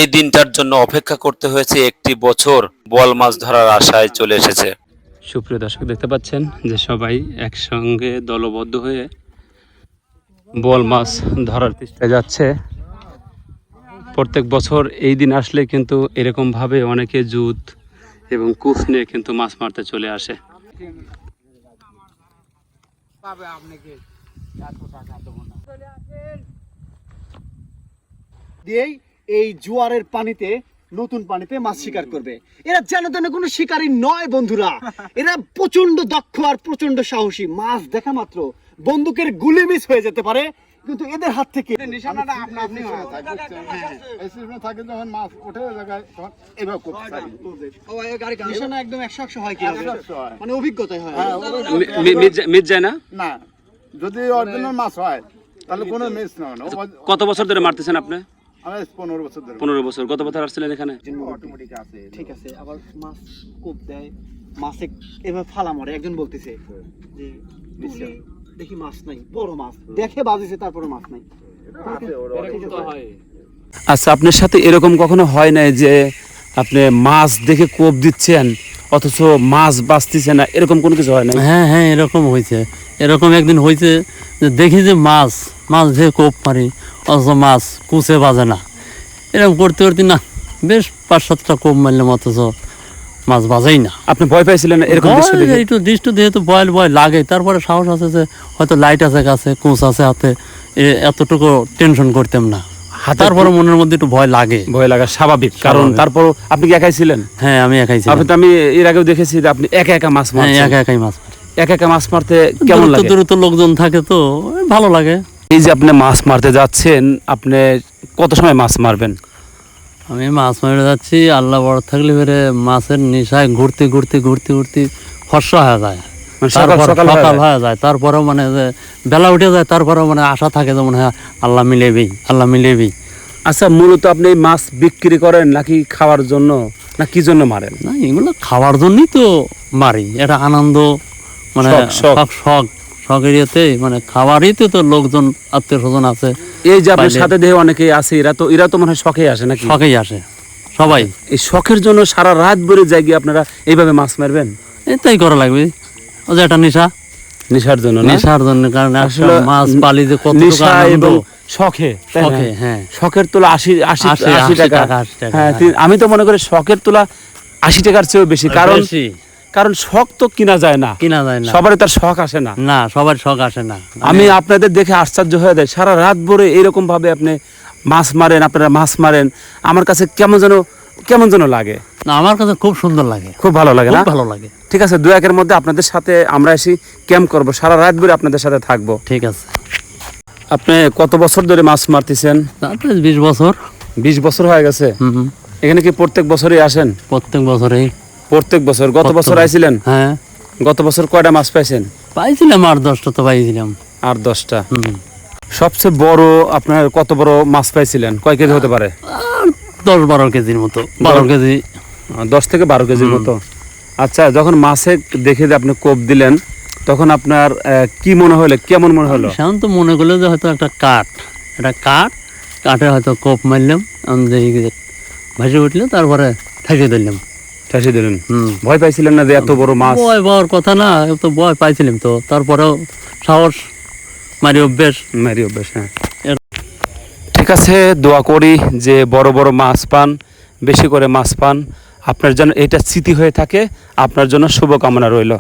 এই দিনটার জন্য অপেক্ষা করতে হয়েছে একটি বছর। বোয়াল মাছ ধরার আশায় চলে এসেছে। সুপ্রিয় দর্শক, দেখতে পাচ্ছেন যে সবাই একসঙ্গে দলবদ্ধ হয়ে বোয়াল মাছ ধরার চেষ্টায় যাচ্ছে। প্রত্যেক বছর এই দিন আসলে কিন্তু এরকম ভাবে অনেকে জুত এবং কুফ নিয়ে কিন্তু মাছ মারতে চলে আসে। এই জোয়ারের পানিতে, নতুন পানিতে মাছ শিকার করবে। এরা যেন তেন কোনো শিকারী নয় বন্ধুরা, এরা প্রচন্ড দক্ষ আর প্রচন্ড সাহসী। মাছ দেখা মাত্র বন্দুকের গুলি মিস হয়ে যেতে পারে, কিন্তু এদের হাত থেকে নিশানাটা আপনা আপনি হয়ে যায়। এই সিস্টেমে থাকে যখন মাছ ওঠে ওই জায়গায় তখন এভাবে করতে পারি। ও এই গাড়ি নিশানা একদম 100 হয় কি মানে অভিজ্ঞতাই হয়। মিস যায় না না, যদি অরিজিনাল মাছ হয় তাহলে কোনো মিস না হয় না। কত বছর ধরে মারতেছেন আপনি? আমি 15 বছর ধরে। 15 বছর। কত বছর আসছিলেন এখানে? অটোমেটিক আছে। ঠিক আছে, আবার মাছ কোপ দেয়, মাছে এভাবে ফালা মারে। একজন বলতেছে যে দেখি মাছ নাই, বড় মাছ দেখে বাজেছে, তারপরে মাছ নাই। আচ্ছা, আপনার সাথে এরকম কখনো হয় নাই যে আপনি মাছ দেখে কোপ দিচ্ছেন অথচ মাছ বাঁচতেছে না, এরকম কোনো কিছু হয় না? হ্যাঁ হ্যাঁ, এরকম হয়েছে। এরকম একদিন হয়েছে যে দেখি যে মাছ যে কোপ মারি অথচ মাছ কুচে বাজে না। এরকম করতে করতে না বেশ 5-7টা কোপ মারলাম, অথচ মাছ বাজেই না। আপনি ভয় পাইছিলেন এরকম দৃশ্য দেখে? একটু দৃষ্টি দিয়ে তো ভয় লাগে। তারপরে সাহস আছে যে হয়তো লাইট আছে কাছে, কোচ আছে হাতে, এতটুকু টেনশন করতাম না। তারপরে মনের মধ্যে একটু ভয় লাগে। ভয় লাগা স্বাভাবিক, কারণ তারপর আপনি কি একাই ছিলেন? হ্যাঁ, আমি একাই ছিলাম। আপনি তো, আমি এর আগেও দেখেছি যে আপনি একা একা মাছ মারছেন। একাই মাছ মারি। একা মাছ মারতে কেমন লাগে? দূরে তো লোকজন থাকে তো ভালো লাগে। এই যে আপনি মাছ মারতে যাচ্ছেন, আপনি কত সময় মাছ মারবেন? আমি মাছ মারতে যাচ্ছি, আল্লাহ বড় থাকলে ফেরে মাছের নেশায় ঘুরতে ফর্সা হয়ে যায়, সকাল হয়ে যায়। তারপরেও মানে যে বেলা উঠে যায়, তারপরেও মানে আশা থাকে যে মনে হয় আল্লাহ মিলেবেই। আচ্ছা, মূলত আপনি মাছ বিক্রি করেন নাকি খাওয়ার জন্য, না কি জন্য মারেন? না, এগুলো খাওয়ার জন্যই তো মারি। এটা আনন্দ, মানে শখের ইয়েতে, মানে খাওয়ারই তো লোকজন আত্মীয় স্বজন আছে। এই যে আপনার সাথে দেহে অনেকেই আছে, এরা তো মনে হয় শখেই আসে নাকি? শখেই আসে সবাই। এই শখের জন্য সারা রাত ভরে জায়গা আপনারা এইভাবে মাছ মারবেন? এটাই করা লাগবে, ও যে একটা নেশার জন্য। কারণ মাছ পালি যে কত এবং শখে। হ্যাঁ, শখের তোলা 80 টাকা। হ্যাঁ, আমি তো মনে করি শখের তোলা 80 টাকার চেয়েও বেশি। কারণ শখ তো কিনা যায় না। সবারই তার শখ আসে না। সবার শখ আসে না। আমি আপনাদের দেখে আশ্চর্য হয়ে যায়, সারা রাত ভরে এরকম ভাবে আপনি মাছ মারেন, আপনারা মাছ মারেন। আমার কাছে কেমন যেন লাগে। না, আমার কাছে খুব সুন্দর লাগে, খুব ভালো লাগে। না, ভালো লাগে। ঠিক আছে, 2-1 মধ্যে আপনাদের সাথে আমরা এসে ক্যাম্প করব, সারা রাত ভরে আপনাদের সাথে থাকবো। ঠিক আছে। আপনি কত বছর ধরে মাছ মারতেছেন? 20 বছর। 20 বছর হয়ে গেছে। এখানে কি প্রত্যেক বছরই আসেন? প্রত্যেক বছরই। প্রত্যেক বছর? গত বছর আইছিলেন? হ্যাঁ। গত বছর কয়টা মাছ পাইছেন? পাইছিলাম 8-10টা তো পাইছিলাম। 8-10টা। সবচেয়ে বড় আপনার কত বড় মাছ পাইছিলেন? কয় কেজি হতে পারে? 10-12 কেজির মতো। 12 কেজি। 10 থেকে 12 কেজির মতো। আচ্ছা, যখন মাছে দেখে যে আপনি কোপ দিলেন, তখন আপনার কি মনে হলো, কেমন মনে হলো? সেমন তো মনে করলো যে হয়তো একটা কাঠে হয়তো কোপ মারলাম, ভাসে উঠলো, তারপরে ঠাসিয়ে দিলাম। ভয় পাইছিলেন না যে এত বড় মাছ? ভয় পাওয়ার কথা না, তো ভয় পাইছিলাম তো, তারপরেও সাহস, মারি অভ্যেস। হ্যাঁ, ঠিক আছে। দোয়া করি যে বড় বড় মাছ পান, বেশি করে মাছ পান, আপনার জন্য এটা স্মৃতি হয়ে থাকে। আপনার জন্য শুভকামনা রইল।